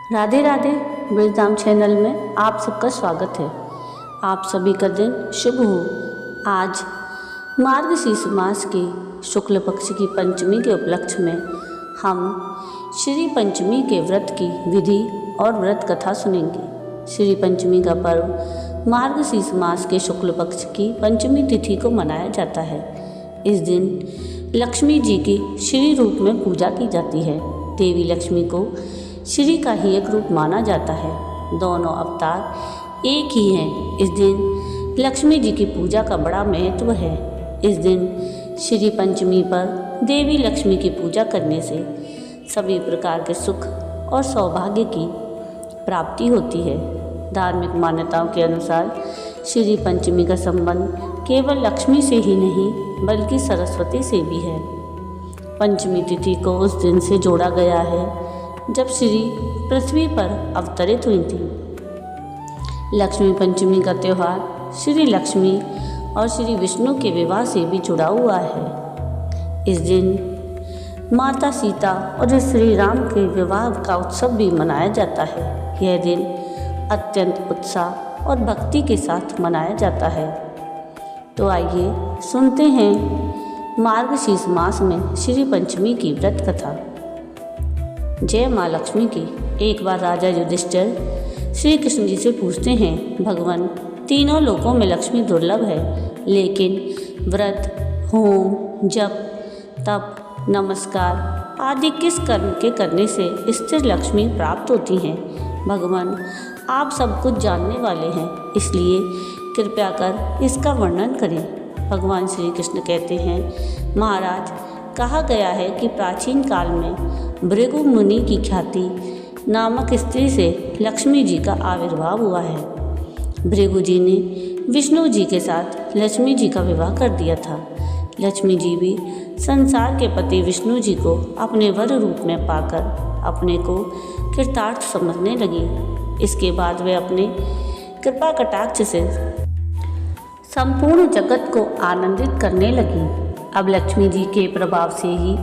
Radhe Radhe. Brajdham channel में आप सबका स्वागत है। आप सभी का दिन शुभ हो। आज मार्गशीर्ष मास की शुक्ल पक्ष की पंचमी के उपलक्ष्य में हम श्री पंचमी के व्रत की विधि और व्रत कथा सुनेंगे। श्री पंचमी का पर्व मार्गशीर्ष मास के शुक्ल पक्ष की पंचमी तिथि को मनाया जाता है। इस दिन लक्ष्मी जी की श्री रूप में पूजा की जाती है। देवी लक्ष्मी को श्री का ही एक रूप माना जाता है। दोनों अवतार एक ही हैं। इस दिन लक्ष्मी जी की पूजा का बड़ा महत्व है। इस दिन श्री पंचमी पर देवी लक्ष्मी की पूजा करने से सभी प्रकार के सुख और सौभाग्य की प्राप्ति होती है। धार्मिक मान्यताओं के अनुसार श्री पंचमी का संबंध केवल लक्ष्मी से ही नहीं बल्कि सरस्वती से भी है। पंचमी तिथि को उस दिन से जोड़ा गया है जब श्री पृथ्वी पर अवतरित हुई थी। लक्ष्मी पंचमी का त्यौहार श्री लक्ष्मी और श्री विष्णु के विवाह से भी जुड़ा हुआ है। इस दिन माता सीता और श्री राम के विवाह का उत्सव भी मनाया जाता है। यह दिन अत्यंत उत्साह और भक्ति के साथ मनाया जाता है। तो आइए सुनते हैं मार्गशीर्ष मास में श्री पंचमी की व्रत कथा। जय माँ लक्ष्मी की। एक बार राजा युधिष्ठिर श्री कृष्ण जी से पूछते हैं, भगवान, तीनों लोकों में लक्ष्मी दुर्लभ है, लेकिन व्रत, होम, जप, तप, नमस्कार आदि किस कर्म के करने से स्थिर लक्ष्मी प्राप्त होती हैं? भगवान, आप सब कुछ जानने वाले हैं, इसलिए कृपया कर इसका वर्णन करें। भगवान श्री कृष्ण कहते हैं, महाराज, कहा गया है कि प्राचीन काल में भृगु मुनि की ख्याति नामक स्त्री से लक्ष्मी जी का आविर्भाव हुआ है। भृगु जी ने विष्णु जी के साथ लक्ष्मी जी का विवाह कर दिया था। लक्ष्मी जी भी संसार के पति विष्णु जी को अपने वर रूप में पाकर अपने को कृतार्थ समझने लगी। इसके बाद वे अपने कृपा कटाक्ष से संपूर्ण जगत को आनंदित करने लगी। अब लक्ष्मी जी के प्रभाव से ही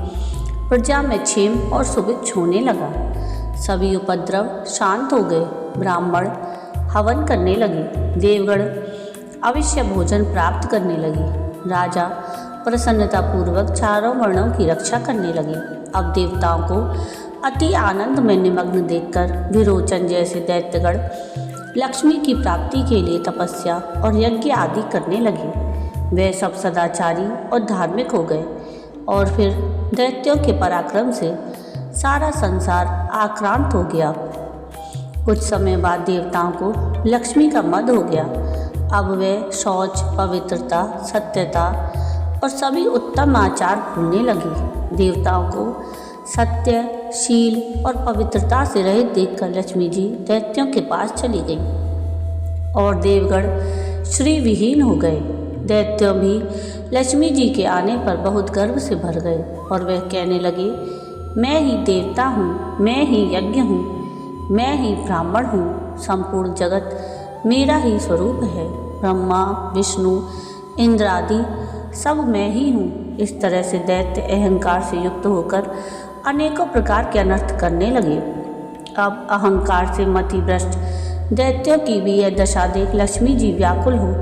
प्रजा में क्षेम और सुभिक्ष होने लगा। सभी उपद्रव शांत हो गए। ब्राह्मण हवन करने लगे। देवगण अवश्य भोजन प्राप्त करने लगे। राजा प्रसन्नतापूर्वक चारों वर्णों की रक्षा करने लगे। अब देवताओं को अति आनंद में निमग्न देखकर विरोचन जैसे दैत्यगण लक्ष्मी की प्राप्ति के लिए तपस्या और यज्ञ आदि करने लगे। वे सब सदाचारी और धार्मिक हो गए और फिर दैत्यों के पराक्रम से सारा संसार आक्रांत हो गया। कुछ समय बाद देवताओं को लक्ष्मी का मद हो गया। अब वे शौच, पवित्रता, सत्यता और सभी उत्तम आचार भूलने लगे। देवताओं को सत्य, शील और पवित्रता से रहित देखकर लक्ष्मी जी दैत्यों के पास चली गई और देवगण श्री विहीन हो गए। दैत्य भी लक्ष्मी जी के आने पर बहुत गर्व से भर गए और वह कहने लगे, मैं ही देवता हूँ, मैं ही यज्ञ हूँ, मैं ही ब्राह्मण हूँ, संपूर्ण जगत मेरा ही स्वरूप है। ब्रह्मा, विष्णु, इंद्र आदि सब मैं ही हूँ। इस तरह से दैत्य अहंकार से युक्त होकर अनेकों प्रकार के अनर्थ करने लगे। अब अहंकार से मतिभ्रष्ट दैत्यों की भी यह दशा देख लक्ष्मी जी व्याकुल हो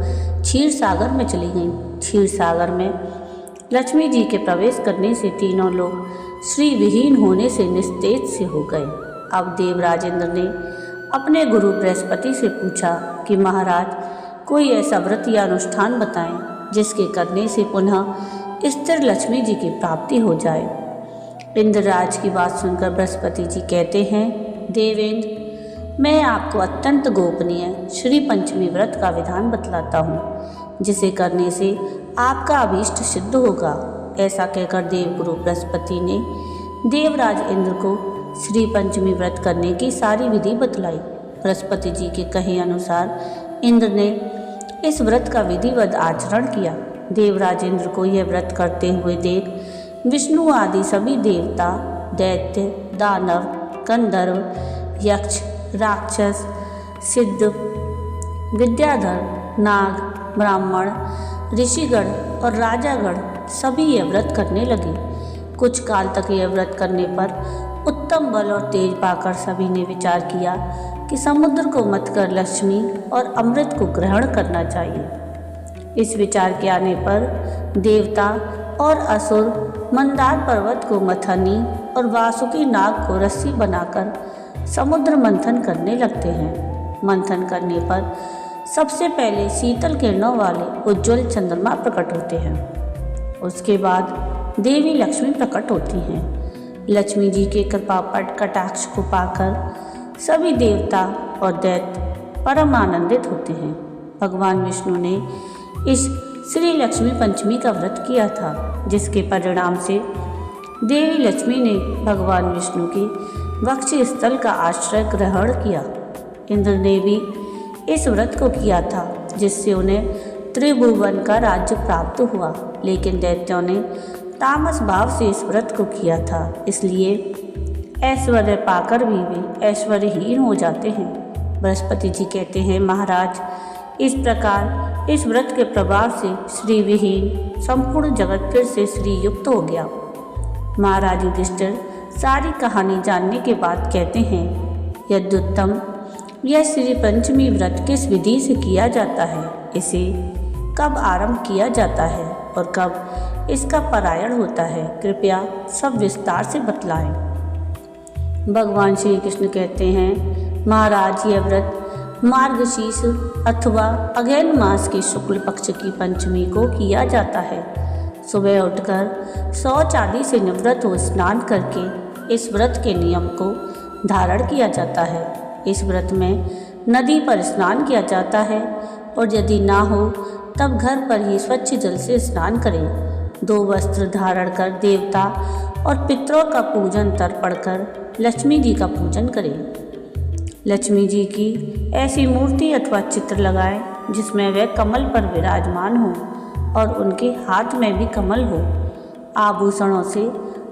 क्षीर सागर में चली गईं। क्षीर सागर में लक्ष्मी जी के प्रवेश करने से तीनों लोग श्री विहीन होने से निस्तेज से हो गए। अब देवराज इंद्र ने अपने गुरु बृहस्पति से पूछा कि महाराज, कोई ऐसा व्रत या अनुष्ठान बताएं जिसके करने से पुनः स्थिर लक्ष्मी जी की प्राप्ति हो जाए। इंद्रराज की बात सुनकर बृहस्पति जी कहते हैं, देवेंद्र, मैं आपको अत्यंत गोपनीय श्री पंचमी व्रत का विधान बतलाता हूँ, जिसे करने से आपका अभीष्ट सिद्ध होगा। ऐसा कहकर देवगुरु बृहस्पति ने देवराज इंद्र को श्री पंचमी व्रत करने की सारी विधि बतलाई। बृहस्पति जी के कहे अनुसार इंद्र ने इस व्रत का विधिवत आचरण किया। देवराज इंद्र को यह व्रत करते हुए देख विष्णु आदि सभी देवता, दैत्य, दानव, गंधर्व, यक्ष, राक्षस, सिद्ध, विद्याधर, नाग, ब्राह्मण, ऋषिगण और राजागण सभी यह व्रत करने लगे। कुछ काल तक यह व्रत करने पर उत्तम बल और तेज पाकर सभी ने विचार किया कि समुद्र को मत कर लक्ष्मी और अमृत को ग्रहण करना चाहिए। इस विचार के आने पर देवता और असुर मंदार पर्वत को मथनी और वासुकी नाग को रस्सी बनाकर समुद्र मंथन करने लगते हैं। मंथन करने पर सबसे पहले शीतल किरणों वाले उज्ज्वल चंद्रमा प्रकट होते हैं। उसके बाद देवी लक्ष्मी प्रकट होती हैं। लक्ष्मी जी के कृपापट कटाक्ष को पाकर सभी देवता और दैत्य परम आनंदित होते हैं। भगवान विष्णु ने इस श्री लक्ष्मी पंचमी का व्रत किया था, जिसके परिणाम से देवी लक्ष्मी ने भगवान विष्णु के वक्ष स्थल का आश्रय ग्रहण किया। इंद्र ने भी इस व्रत को किया था, जिससे उन्हें त्रिभुवन का राज्य प्राप्त हुआ, लेकिन दैत्यों ने तामस भाव से इस व्रत को किया था, इसलिए ऐश्वर्य पाकर भी वे ऐश्वर्यहीन हो जाते हैं। बृहस्पति जी कहते हैं, महाराज, इस प्रकार इस व्रत के प्रभाव से श्री विहीन संपूर्ण जगत फिर से श्री युक्त हो गया। महाराज युधिष्ठिर सारी कहानी जानने के बाद कहते हैं, यद्युत्तम यह श्री पंचमी व्रत किस विधि से किया जाता है, इसे कब आरंभ किया जाता है और कब इसका पारायण होता है, कृपया सब विस्तार से बतलाएं। भगवान श्री कृष्ण कहते हैं, महाराज, यह व्रत मार्गशीर्ष अथवा अगहन मास के शुक्ल पक्ष की पंचमी को किया जाता है। सुबह उठकर शौच आदि से निवृत्त हो स्नान करके इस व्रत के नियम को धारण किया जाता है। इस व्रत में नदी पर स्नान किया जाता है और यदि ना हो तब घर पर ही स्वच्छ जल से स्नान करें। 2 वस्त्र धारण कर देवता और पितरों का पूजन तर्पण कर लक्ष्मी जी का पूजन करें। लक्ष्मी जी की ऐसी मूर्ति अथवा चित्र लगाएं जिसमें वे कमल पर विराजमान हो और उनके हाथ में भी कमल हो, आभूषणों से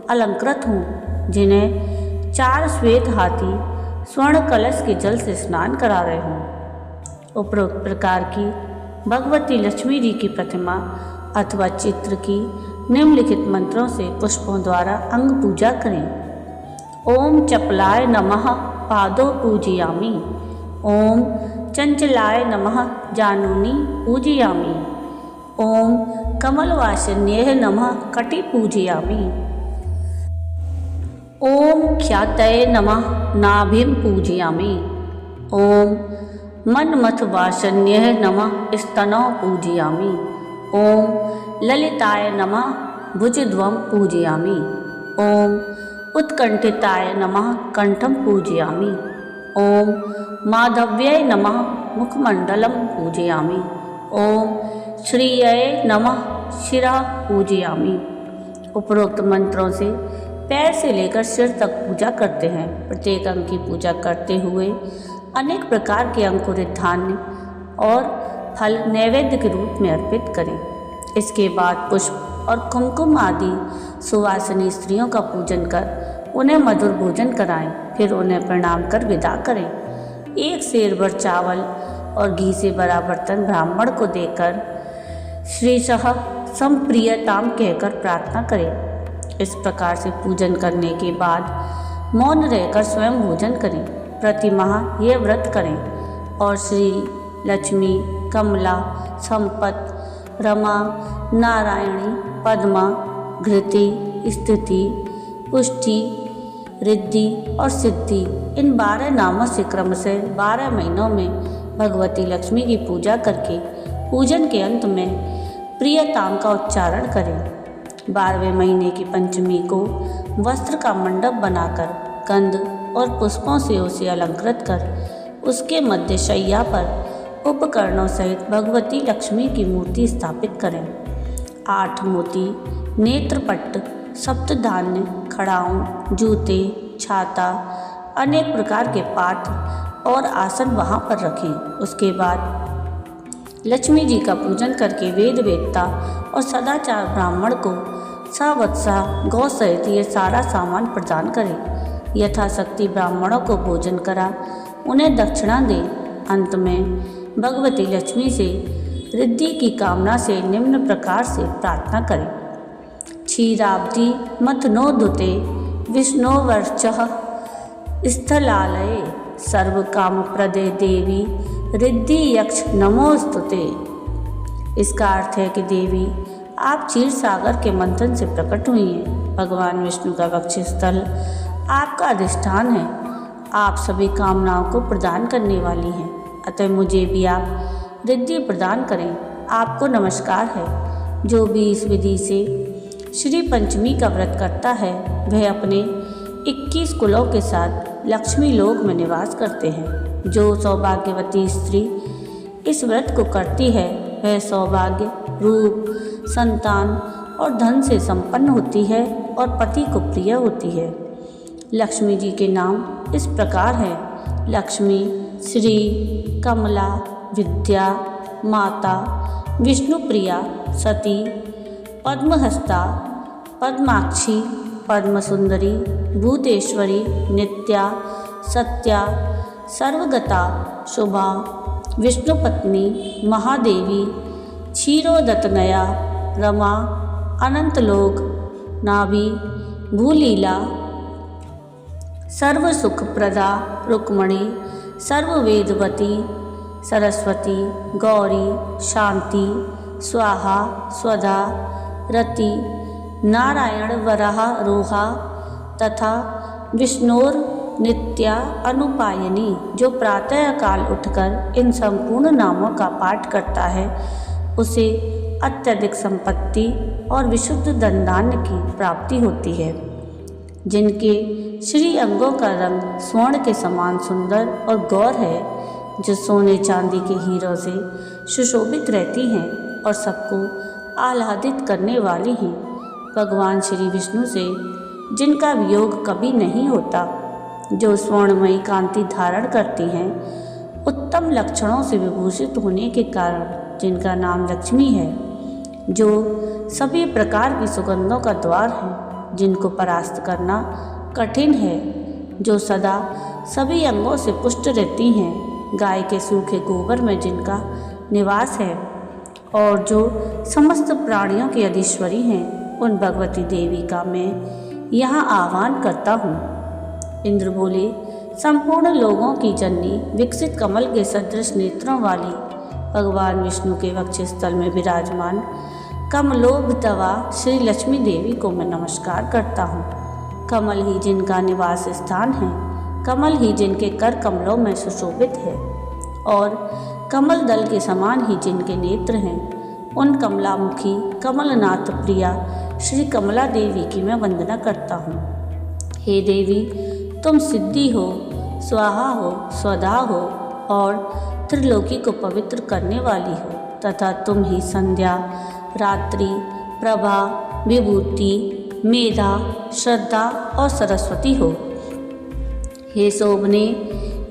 अलंकृत हों, जिन्हें 4 श्वेत हाथी स्वर्ण कलश के जल से स्नान करा रहे हों। उपरोक्त प्रकार की भगवती लक्ष्मी जी की प्रतिमा अथवा चित्र की निम्नलिखित मंत्रों से पुष्पों द्वारा अंग पूजा करें। ओम चपलाय नमः पादो पूजयामि। ओम चंचलाय नमः जानूनी पूजयामि। ओम कमलवासिन्ये नमः कटि पूजयामि। ओम ख्यातये नमः नाभिं पूजयामि। ओम मन्मथवासिन्ये नमः स्तनौ पूजयामि। ओम ललिताय नमः भुजध्वं पूजयामि। ओम उत्कंठिताय नमः कंठं पूजयामि। ओम माधव्यै नमः मुखमंडलं पूजयामि। ओम श्रियै नमः शिरः पूजयामि। उपरोक्त मंत्रों से पैर से लेकर सिर तक पूजा करते हैं। प्रत्येक अंग की पूजा करते हुए अनेक प्रकार के अंकुरित धान्य और फल नैवेद्य के रूप में अर्पित करें। इसके बाद पुष्प और कुमकुम आदि सुवासिनी स्त्रियों का पूजन कर उन्हें मधुर भोजन कराएं। फिर उन्हें प्रणाम कर विदा करें। 1 सेर भर चावल और घी से भरा बर्तन ब्राह्मण को देकर श्रीशः संप्रियताम कहकर प्रार्थना करें। इस प्रकार से पूजन करने के बाद मौन रहकर स्वयं भोजन करें। प्रति माह यह व्रत करें और श्री लक्ष्मी, कमला, संपत, रमा, नारायणी, पद्मा, घृति, स्थिति, पुष्टि, रिद्धि और सिद्धि इन 12 नामों से क्रमशः 12 महीनों में भगवती लक्ष्मी की पूजा करके पूजन के अंत में प्रियताम का उच्चारण करें। 12वें महीने की पंचमी को वस्त्र का मंडप बनाकर कंद और पुष्पों से उसे अलंकृत कर उसके मध्य शैया पर उपकरणों सहित भगवती लक्ष्मी की मूर्ति स्थापित करें। 8 मोती, नेत्रपट्ट, सप्तधान्य, खड़ाऊं, जूते, छाता, अनेक प्रकार के पात्र और आसन वहाँ पर रखें। उसके बाद लक्ष्मी जी का पूजन करके वेद वेदता और सदाचार ब्राह्मण को सावत्सा गौ सहित ये सारा सामान प्रदान करें। यथाशक्ति ब्राह्मणों को भोजन करा उन्हें दक्षिणा दें। अंत में भगवती लक्ष्मी से रिद्धि की कामना से निम्न प्रकार से प्रार्थना करें। क्षीराब्धि मथ नो धुते विष्णोवर्चः स्थलालये सर्वकामप्रदे देवी रिद्धि यक्ष नमोस्तुते। इसका अर्थ है कि देवी आप क्षीर सागर के मंथन से प्रकट हुई हैं। भगवान विष्णु का वक्षस्थल आपका अधिष्ठान है। आप सभी कामनाओं को प्रदान करने वाली हैं, अतः मुझे भी आप रिद्धि प्रदान करें। आपको नमस्कार है। जो भी इस विधि से श्री पंचमी का व्रत करता है वह अपने 21 कुलों के साथ लक्ष्मी लोक में निवास करते हैं। जो सौभाग्यवती स्त्री इस व्रत को करती है वह सौभाग्य, रूप, संतान और धन से संपन्न होती है और पति को प्रिय होती है। लक्ष्मी जी के नाम इस प्रकार हैं: लक्ष्मी, श्री, कमला, विद्या, माता, विष्णुप्रिया, सती, पद्महस्ता, पद्माक्षी, पद्मसुंदरी, भूतेश्वरी, नित्या, सत्या, सर्वगता, शुभा, विष्णुपत्नी, महादेवी, क्षीरोदतनया, रमा, अनंतलोक, नाभि, भूलीला, सर्वसुखप्रदा, रुक्मणी, सर्ववेदवती, सरस्वती, गौरी, शांति, स्वाहा, स्वधा, रति, नारायण, वराह, रोहा तथा विष्णोर नित्या अनुपायनी। जो प्रातः काल उठकर इन संपूर्ण नामों का पाठ करता है उसे अत्यधिक संपत्ति और विशुद्ध धनधान्य की प्राप्ति होती है। जिनके श्री अंगों का रंग स्वर्ण के समान सुंदर और गौर है, जो सोने चांदी के हीरों से सुशोभित रहती हैं और सबको आह्लादित करने वाली हैं। भगवान श्री विष्णु से जिनका वियोग कभी नहीं होता, जो स्वर्णमयी कांति धारण करती हैं, उत्तम लक्षणों से विभूषित होने के कारण जिनका नाम लक्ष्मी है, जो सभी प्रकार की सुगंधों का द्वार है, जिनको परास्त करना कठिन है, जो सदा सभी अंगों से पुष्ट रहती हैं, गाय के सूखे गोबर में जिनका निवास है और जो समस्त प्राणियों की अधीश्वरी हैं, उन भगवती देवी का मैं यहाँ आह्वान करता हूँ। इंद्र बोले, संपूर्ण लोगों की जननी, विकसित कमल के सदृश नेत्रों वाली भगवान विष्णु के वक्षस्थल में विराजमान कमलोभतवा श्री लक्ष्मी देवी को मैं नमस्कार करता हूँ। कमल ही जिनका निवास स्थान है, कमल ही जिनके कर कमलों में सुशोभित है और कमल दल के समान ही जिनके नेत्र हैं, उन कमलामुखी कमलनाथ प्रिया श्री कमला देवी की मैं वंदना करता हूँ। हे देवी, तुम सिद्धि हो, स्वाहा हो, स्वधा हो और त्रिलोकी को पवित्र करने वाली हो तथा तुम ही संध्या, रात्रि, प्रभा, विभूति, मेधा, श्रद्धा और सरस्वती हो। हे शोभने,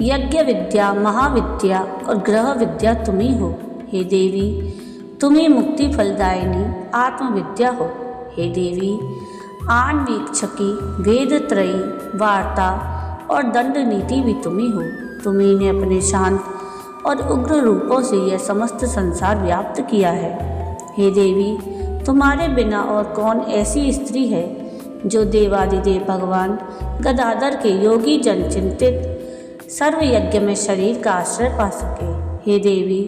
यज्ञ विद्या, महाविद्या और ग्रह विद्या तुम ही हो। हे देवी, तुम्हें मुक्ति फलदायिनी आत्मविद्या हो। हे देवी, आन्वीक्षकी, वेदत्रयी, वार्ता और दंड नीति भी तुम ही हो। तुम्ही ने अपने शांत और उग्र रूपों से यह समस्त संसार व्याप्त किया है। हे देवी, तुम्हारे बिना और कौन ऐसी स्त्री है जो देवादिदेव भगवान गदाधर के योगी जन चिंतित सर्वयज्ञ में शरीर का आश्रय पा सके। हे देवी,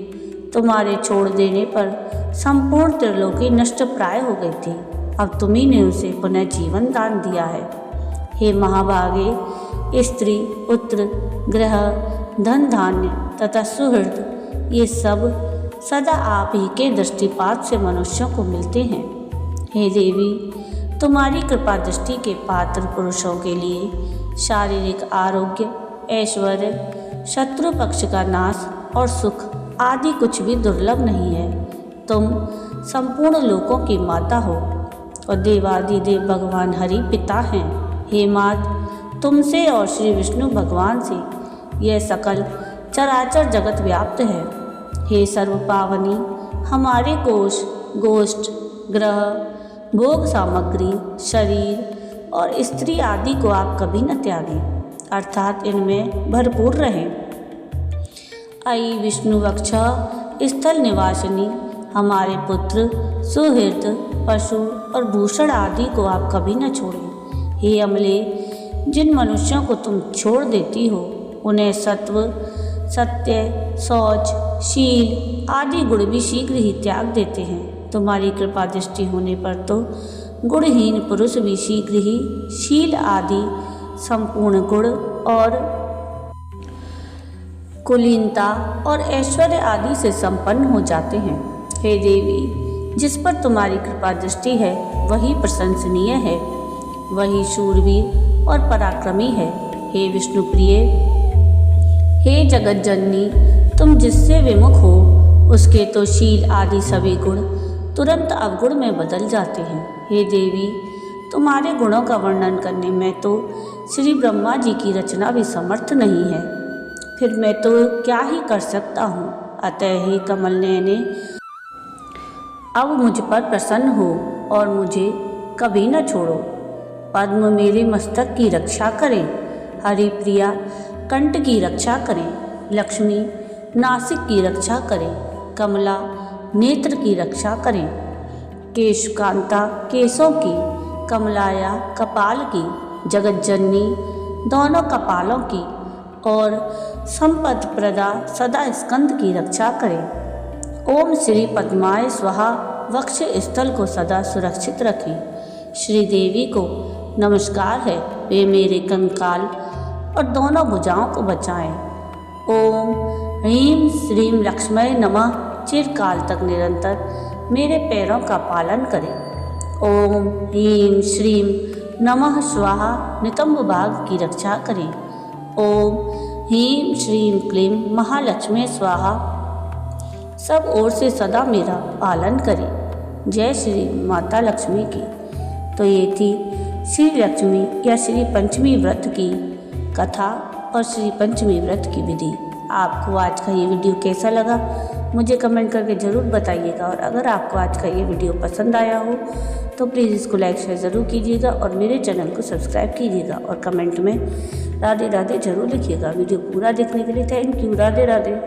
तुम्हारे छोड़ देने पर संपूर्ण त्रिलोकी नष्ट प्राय हो गई थी, अब तुम्ही ने उसे पुनः जीवन दान दिया है। हे महाभागे, स्त्री, पुत्र, ग्रह, धन धान्य तथा सुहृद, ये सब सदा आप ही के दृष्टिपात से मनुष्यों को मिलते हैं। हे देवी, तुम्हारी कृपा दृष्टि के पात्र पुरुषों के लिए शारीरिक आरोग्य, ऐश्वर्य, शत्रु पक्ष का नाश और सुख आदि कुछ भी दुर्लभ नहीं है। तुम संपूर्ण लोकों की माता हो और देवादिदेव भगवान हरि पिता हैं। हे मात, तुमसे और श्री विष्णु भगवान से यह सकल चराचर जगत व्याप्त है। हे सर्वपावनी, हमारे कोश, गोष्ठ, ग्रह, भोग सामग्री, शरीर और स्त्री आदि को आप कभी न त्यागें, अर्थात इनमें भरपूर रहें। अयि विष्णु वक्षा स्थल निवासिनी, हमारे पुत्र, सुहृद, पशु और भूषण आदि को आप कभी न छोड़ें। हे अमले, जिन मनुष्यों को तुम छोड़ देती हो उन्हें सत्व, सत्य, शौच, शील आदि गुण भी शीघ्र ही त्याग देते हैं। तुम्हारी कृपा दृष्टि होने पर तो गुणहीन पुरुष भी शीघ्र ही शील आदि संपूर्ण गुण और कुलीनता और ऐश्वर्य आदि से संपन्न हो जाते हैं। हे देवी, जिस पर तुम्हारी कृपा दृष्टि है वही प्रशंसनीय है, वही शूरवीर और पराक्रमी है। हे विष्णु प्रिय, हे जगत जननी, तुम जिससे विमुख हो उसके तो शील आदि सभी गुण तुरंत अवगुण में बदल जाते हैं। हे देवी, तुम्हारे गुणों का वर्णन करने में तो श्री ब्रह्मा जी की रचना भी समर्थ नहीं है, फिर मैं तो क्या ही कर सकता हूँ। अतः हे कमल नयने, अब मुझ पर प्रसन्न हो और मुझे कभी न छोड़ो। पद्म मेरे मस्तक की रक्षा करें, हरिप्रिया कंठ की रक्षा करें, लक्ष्मी नासिक की रक्षा करें, कमला नेत्र की रक्षा करें, केशकांता केशों की, कमलाया कपाल की, जगत जननी दोनों कपालों की और संपद प्रदा सदा स्कंद की रक्षा करें। ओम श्री पद्माय स्वाहा वक्ष स्थल को सदा सुरक्षित रखें। श्री देवी को नमस्कार है, वे मेरे कंकाल और दोनों भुजाओं को बचाएं। ओम ह्रीं श्रीं लक्ष्मय नमः चिरकाल तक निरंतर मेरे पैरों का पालन करें। ओम ह्रीं श्रीं नमः स्वाहा नितंब भाग की रक्षा करें। ओम ह्रीं श्रीं क्लीं महालक्ष्मी स्वाहा सब ओर से सदा मेरा पालन करें। जय श्री माता लक्ष्मी की। तो ये थी श्री लक्ष्मी या श्री पंचमी व्रत की कथा और श्री पंचमी व्रत की विधि। आपको आज का ये वीडियो कैसा लगा मुझे कमेंट करके ज़रूर बताइएगा, और अगर आपको आज का ये वीडियो पसंद आया हो तो प्लीज़ इसको लाइक शेयर ज़रूर कीजिएगा और मेरे चैनल को सब्सक्राइब कीजिएगा और कमेंट में राधे राधे ज़रूर लिखिएगा। वीडियो पूरा देखने के लिए थैंक यू। राधे राधे।